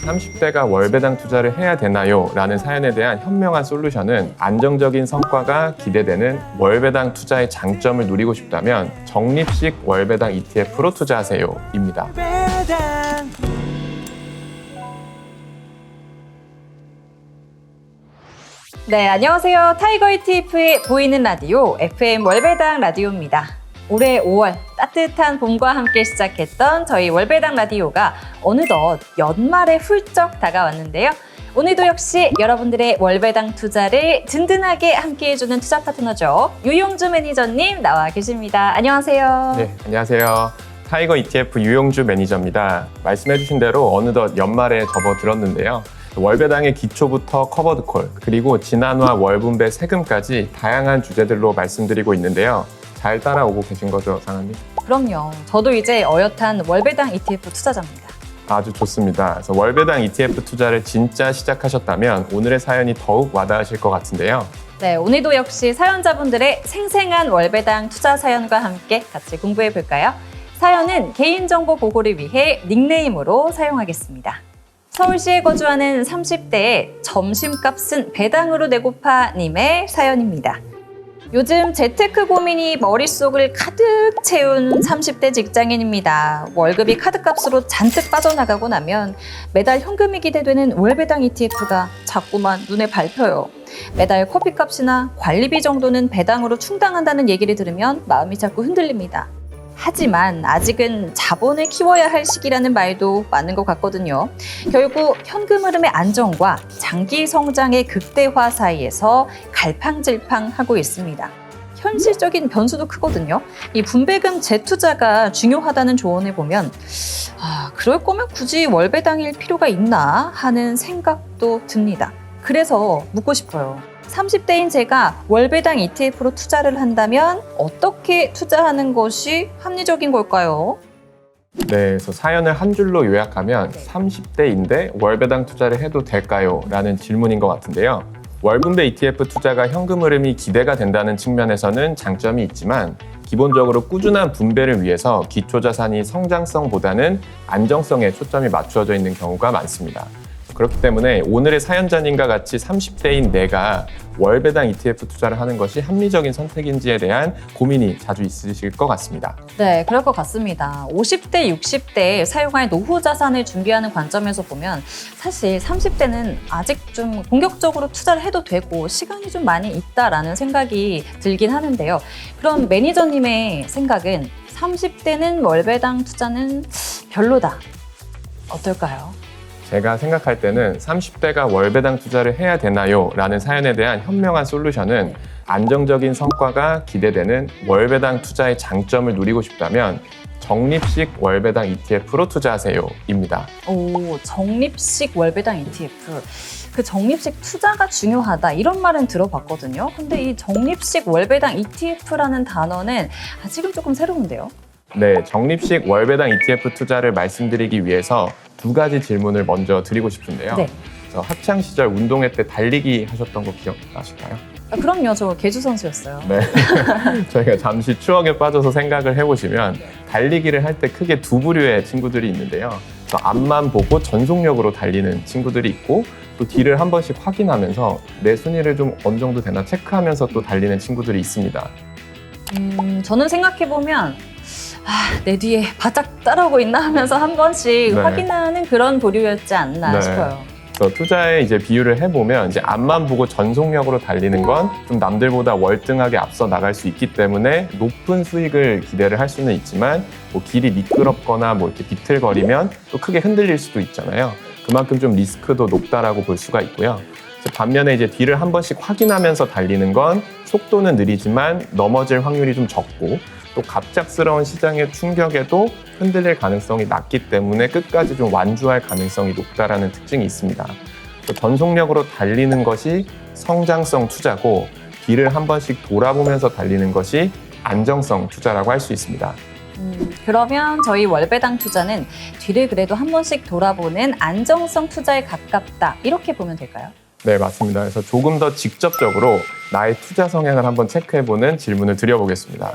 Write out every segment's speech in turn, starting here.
30대가 월배당 투자를 해야 되나요? 라는 사연에 대한 현명한 솔루션은 안정적인 성과가 기대되는 월배당 투자의 장점을 누리고 싶다면 적립식 월배당 ETF로 투자하세요 입니다. 네, 안녕하세요. 타이거 ETF의 보이는 라디오 FM 월배당 라디오입니다. 올해 5월 따뜻한 봄과 함께 시작했던 저희 월배당 라디오가 어느덧 연말에 훌쩍 다가왔는데요. 오늘도 역시 여러분들의 월배당 투자를 든든하게 함께해주는 투자 파트너죠. 유용주 매니저님 나와 계십니다. 안녕하세요. 네, 안녕하세요. 타이거 ETF 유용주 매니저입니다. 말씀해주신 대로 어느덧 연말에 접어들었는데요. 월배당의 기초부터 커버드콜, 그리고 지난화 월분배 세금까지 다양한 주제들로 말씀드리고 있는데요. 잘 따라오고 계신 거죠, 상한님? 그럼요. 저도 이제 어엿한 월배당 ETF 투자자입니다. 아주 좋습니다. 그래서 월배당 ETF 투자를 진짜 시작하셨다면 오늘의 사연이 더욱 와닿으실 것 같은데요. 네, 오늘도 역시 사연자분들의 생생한 월배당 투자 사연과 함께 같이 공부해 볼까요? 사연은 개인정보 보호를 위해 닉네임으로 사용하겠습니다. 서울시에 거주하는 30대의 점심값은 배당으로 내고파 님의 사연입니다. 요즘 재테크 고민이 머릿속을 가득 채운 30대 직장인입니다. 월급이 카드값으로 잔뜩 빠져나가고 나면 매달 현금이 기대되는 월배당 ETF가 자꾸만 눈에 밟혀요. 매달 커피값이나 관리비 정도는 배당으로 충당한다는 얘기를 들으면 마음이 자꾸 흔들립니다. 하지만 아직은 자본을 키워야 할 시기라는 말도 많은 것 같거든요. 결국 현금 흐름의 안정과 장기 성장의 극대화 사이에서 갈팡질팡하고 있습니다. 현실적인 변수도 크거든요. 이 분배금 재투자가 중요하다는 조언을 보면 그럴 거면 굳이 월배당일 필요가 있나 하는 생각도 듭니다. 그래서 묻고 싶어요. 30대인 제가 월배당 ETF로 투자를 한다면 어떻게 투자하는 것이 합리적인 걸까요? 네, 그래서 사연을 한 줄로 요약하면 30대인데 월배당 투자를 해도 될까요? 라는 질문인 것 같은데요. 월분배 ETF 투자가 현금 흐름이 기대가 된다는 측면에서는 장점이 있지만 기본적으로 꾸준한 분배를 위해서 기초자산이 성장성보다는 안정성에 초점이 맞추어져 있는 경우가 많습니다. 그렇기 때문에 오늘의 사연자님과 같이 30대인 내가 월배당 ETF 투자를 하는 것이 합리적인 선택인지에 대한 고민이 자주 있으실 것 같습니다. 네, 그럴 것 같습니다. 50대, 60대에 사용할 노후 자산을 준비하는 관점에서 보면 사실 30대는 아직 좀 본격적으로 투자를 해도 되고 시간이 좀 많이 있다라는 생각이 들긴 하는데요. 그럼 매니저님의 생각은 30대는 월배당 투자는 별로다. 어떨까요? 제가 생각할 때는 30대가 월배당 투자를 해야 되나요? 라는 사연에 대한 현명한 솔루션은 안정적인 성과가 기대되는 월배당 투자의 장점을 누리고 싶다면 적립식 월배당 ETF로 투자하세요 입니다. 오, 적립식 월배당 ETF. 그 적립식 투자가 중요하다 이런 말은 들어봤거든요. 근데 이 적립식 월배당 ETF라는 단어는 아직은 조금 새로운데요. 네, 적립식 월배당 ETF 투자를 말씀드리기 위해서 두 가지 질문을 먼저 드리고 싶은데요. 네. 학창 시절 운동회 때 달리기 하셨던 거 기억나실까요? 그럼요. 저 계주 선수였어요. 네. 저희가 잠시 추억에 빠져서 생각을 해보시면 달리기를 할 때 크게 두 부류의 친구들이 있는데요. 앞만 보고 전속력으로 달리는 친구들이 있고 또 뒤를 한 번씩 확인하면서 내 순위를 좀 어느 정도 되나 체크하면서 또 달리는 친구들이 있습니다. 저는 생각해보면 내 뒤에 바짝 따라오고 있나 하면서 한 번씩 네. 확인하는 그런 부류였지 않나 싶어요. 그래서 투자에 이제 비유를 해보면 이제 앞만 보고 전속력으로 달리는 건 좀 남들보다 월등하게 앞서 나갈 수 있기 때문에 높은 수익을 기대를 할 수는 있지만 뭐 길이 미끄럽거나 뭐 이렇게 비틀거리면 또 크게 흔들릴 수도 있잖아요. 그만큼 좀 리스크도 높다라고 볼 수가 있고요. 반면에 이제 뒤를 한 번씩 확인하면서 달리는 건 속도는 느리지만 넘어질 확률이 좀 적고 또 갑작스러운 시장의 충격에도 흔들릴 가능성이 낮기 때문에 끝까지 좀 완주할 가능성이 높다라는 특징이 있습니다. 전속력으로 달리는 것이 성장성 투자고 뒤를 한 번씩 돌아보면서 달리는 것이 안정성 투자라고 할 수 있습니다. 그러면 저희 월배당 투자는 뒤를 그래도 한 번씩 돌아보는 안정성 투자에 가깝다 이렇게 보면 될까요? 네, 맞습니다. 그래서 조금 더 직접적으로 나의 투자 성향을 한번 체크해보는 질문을 드려보겠습니다.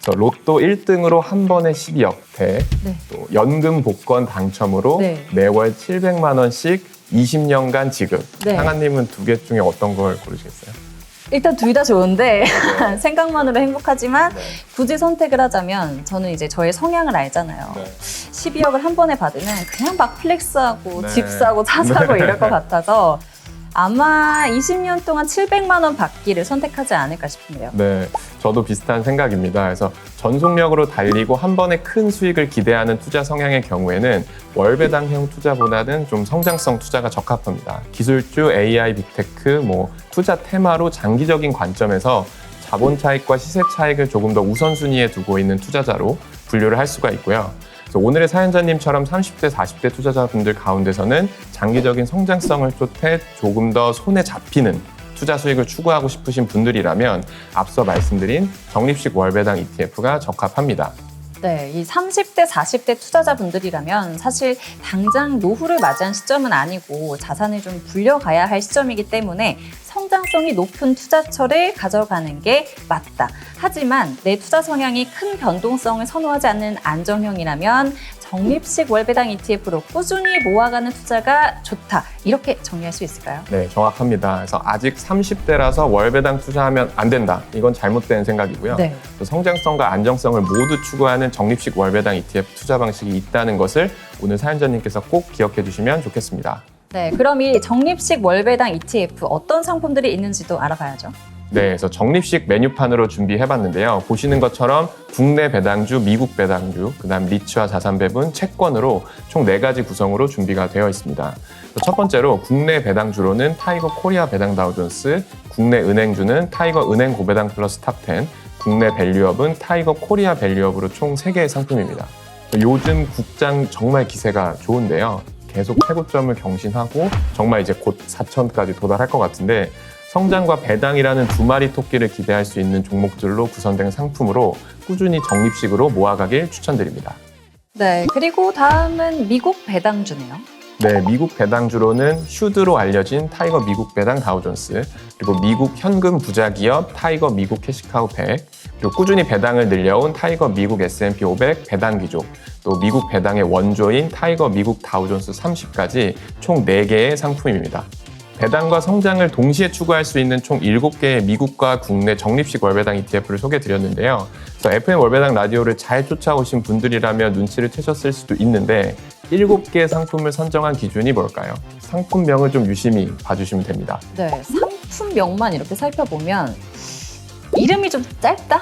그래서 로또 1등으로 한 번에 12억대, 네. 또 연금 복권 당첨으로 네. 매월 700만 원씩 20년간 지급. 네. 상아님은 두 개 중에 어떤 걸 고르시겠어요? 일단 둘 다 좋은데 생각만으로 행복하지만 네. 굳이 선택을 하자면 저는 이제 저의 성향을 알잖아요. 12억을 한 번에 받으면 그냥 막 플렉스하고 네. 집 사고 차 사고 이럴 것 같아서 아마 20년 동안 700만 원 받기를 선택하지 않을까 싶은데요. 네, 저도 비슷한 생각입니다. 그래서 전속력으로 달리고 한 번에 큰 수익을 기대하는 투자 성향의 경우에는 월배당형 투자보다는 좀 성장성 투자가 적합합니다. 기술주, AI, 빅테크, 투자 테마로 장기적인 관점에서 자본 차익과 시세 차익을 조금 더 우선순위에 두고 있는 투자자로 분류를 할 수가 있고요. 그래서 오늘의 사연자님처럼 30대, 40대 투자자분들 가운데서는 장기적인 성장성을 쫓아 조금 더 손에 잡히는 투자 수익을 추구하고 싶으신 분들이라면 앞서 말씀드린 적립식 월배당 ETF가 적합합니다. 네, 이 30대, 40대 투자자분들이라면 사실 당장 노후를 맞이한 시점은 아니고 자산을 좀 불려가야 할 시점이기 때문에 성장성이 높은 투자처를 가져가는 게 맞다. 하지만 내 투자 성향이 큰 변동성을 선호하지 않는 안정형이라면 적립식 월배당 ETF로 꾸준히 모아가는 투자가 좋다. 이렇게 정리할 수 있을까요? 네, 정확합니다. 그래서 아직 30대라서 월배당 투자하면 안 된다. 이건 잘못된 생각이고요. 네. 또 성장성과 안정성을 모두 추구하는 적립식 월배당 ETF 투자 방식이 있다는 것을 오늘 사연자님께서 꼭 기억해 주시면 좋겠습니다. 네, 그럼 이 적립식 월배당 ETF 어떤 상품들이 있는지도 알아봐야죠. 네, 그래서 적립식 메뉴판으로 준비해봤는데요. 보시는 것처럼 국내 배당주, 미국 배당주, 그다음 리츠와 자산 배분, 채권으로 총 4가지 구성으로 준비가 되어 있습니다. 첫 번째로 국내 배당주로는 타이거 코리아 배당 다우존스, 국내 은행주는 타이거 은행 고배당 플러스 탑10, 국내 밸류업은 타이거 코리아 밸류업으로 총 3개의 상품입니다. 요즘 국장 정말 기세가 좋은데요. 계속 최고점을 경신하고 정말 이제 곧 4천까지 도달할 것 같은데 성장과 배당이라는 두 마리 토끼를 기대할 수 있는 종목들로 구성된 상품으로 꾸준히 적립식으로 모아가길 추천드립니다. 네, 그리고 다음은 미국 배당주네요. 네, 미국 배당주로는 슈드로 알려진 타이거 미국 배당 다우존스, 그리고 미국 현금 부자 기업 타이거 미국 캐시카우 100, 그리고 꾸준히 배당을 늘려온 타이거 미국 S&P 500 배당 귀족, 또 미국 배당의 원조인 타이거 미국 다우존스 30까지 총 4개의 상품입니다. 배당과 성장을 동시에 추구할 수 있는 총 7개의 미국과 국내 적립식 월배당 ETF를 소개해드렸는데요. 그래서 FM 월배당 라디오를 잘 쫓아오신 분들이라면 눈치를 채셨을 수도 있는데 7개의 상품을 선정한 기준이 뭘까요? 상품명을 좀 유심히 봐주시면 됩니다. 네, 상품명만 이렇게 살펴보면 이름이 좀 짧다?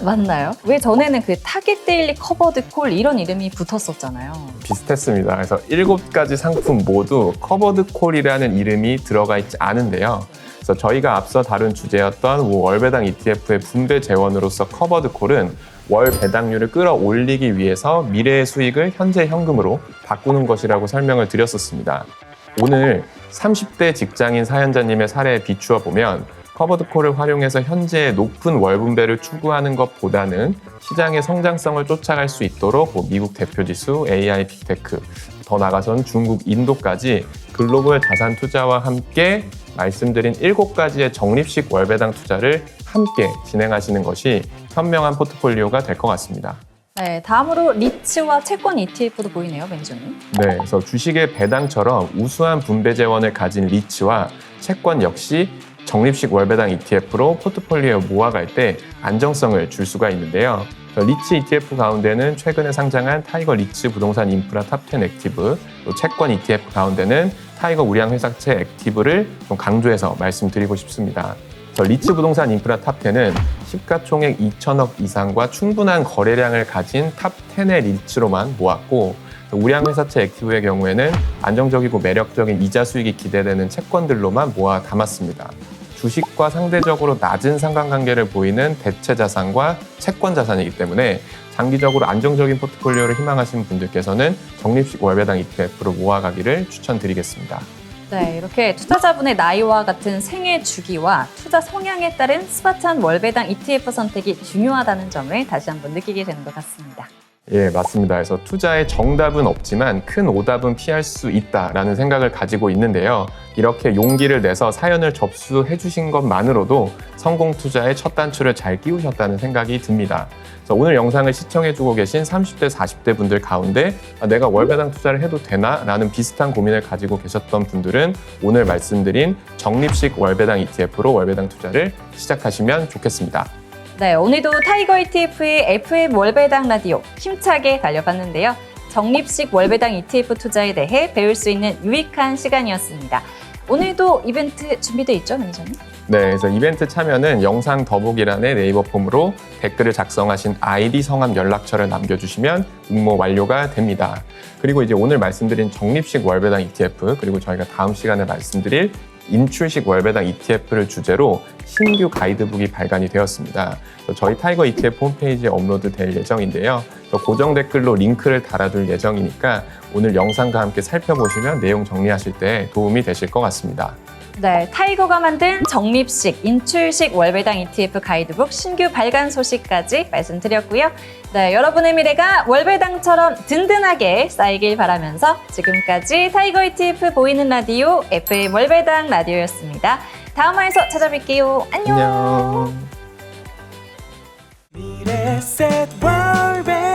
맞나요? 왜 전에는 그 타겟 데일리 커버드 콜 이런 이름이 붙었었잖아요. 비슷했습니다. 그래서 7가지 상품 모두 커버드 콜이라는 이름이 들어가 있지 않은데요. 그래서 저희가 앞서 다룬 주제였던 월배당 ETF의 분배 재원으로서 커버드 콜은 월 배당률을 끌어올리기 위해서 미래의 수익을 현재 현금으로 바꾸는 것이라고 설명을 드렸었습니다. 오늘 30대 직장인 사연자님의 사례에 비추어 보면 커버드콜을 활용해서 현재의 높은 월분배를 추구하는 것보다는 시장의 성장성을 쫓아갈 수 있도록 미국 대표지수, AI, 빅테크, 더 나아가선 중국, 인도까지 글로벌 자산 투자와 함께 말씀드린 7가지의 적립식 월배당 투자를 함께 진행하시는 것이 현명한 포트폴리오가 될 것 같습니다. 네, 다음으로 리츠와 채권 ETF도 보이네요, 매니저님. 네, 그래서 주식의 배당처럼 우수한 분배 재원을 가진 리츠와 채권 역시 적립식 월배당 ETF로 포트폴리오에 모아갈 때 안정성을 줄 수가 있는데요. 리츠 ETF 가운데는 최근에 상장한 타이거 리츠 부동산 인프라 탑10 액티브, 또 채권 ETF 가운데는 타이거 우량회사채 액티브를 좀 강조해서 말씀드리고 싶습니다. 리츠 부동산 인프라 탑10은 시가총액 2천억 이상과 충분한 거래량을 가진 탑10의 리츠로만 모았고, 우량회사채 액티브의 경우에는 안정적이고 매력적인 이자 수익이 기대되는 채권들로만 모아 담았습니다. 주식과 상대적으로 낮은 상관관계를 보이는 대체 자산과 채권 자산이기 때문에 장기적으로 안정적인 포트폴리오를 희망하시는 분들께서는 적립식 월배당 ETF로 모아가기를 추천드리겠습니다. 네, 이렇게 투자자분의 나이와 같은 생애 주기와 투자 성향에 따른 스마트한 월배당 ETF 선택이 중요하다는 점을 다시 한번 느끼게 되는 것 같습니다. 예, 맞습니다. 그래서 투자의 정답은 없지만 큰 오답은 피할 수 있다라는 생각을 가지고 있는데요. 이렇게 용기를 내서 사연을 접수해 주신 것만으로도 성공 투자의 첫 단추를 잘 끼우셨다는 생각이 듭니다. 그래서 오늘 영상을 시청해 주고 계신 30대, 40대 분들 가운데 내가 월배당 투자를 해도 되나? 라는 비슷한 고민을 가지고 계셨던 분들은 오늘 말씀드린 적립식 월배당 ETF로 월배당 투자를 시작하시면 좋겠습니다. 네, 오늘도 타이거 ETF의 FM 월배당 라디오 힘차게 달려봤는데요. 적립식 월배당 ETF 투자에 대해 배울 수 있는 유익한 시간이었습니다. 오늘도 이벤트 준비되어 있죠, 매니저님? 네, 그래서 이벤트 참여는 영상 더보기란의 네이버 폼으로 댓글을 작성하신 아이디, 성함, 연락처를 남겨주시면 응모 완료가 됩니다. 그리고 이제 오늘 말씀드린 적립식 월배당 ETF, 그리고 저희가 다음 시간에 말씀드릴 인출식 월배당 ETF를 주제로 신규 가이드북이 발간이 되었습니다. 저희 타이거 ETF 홈페이지에 업로드 될 예정인데요. 고정 댓글로 링크를 달아둘 예정이니까 오늘 영상과 함께 살펴보시면 내용 정리하실 때 도움이 되실 것 같습니다. 네, 타이거가 만든 적립식, 인출식 월배당 ETF 가이드북 신규 발간 소식까지 말씀드렸고요. 네, 여러분의 미래가 월배당처럼 든든하게 쌓이길 바라면서 지금까지 타이거 ETF 보이는 라디오 FM 월배당 라디오였습니다. 다음 화에서 찾아뵐게요. 안녕. 안녕. 미래셋 월배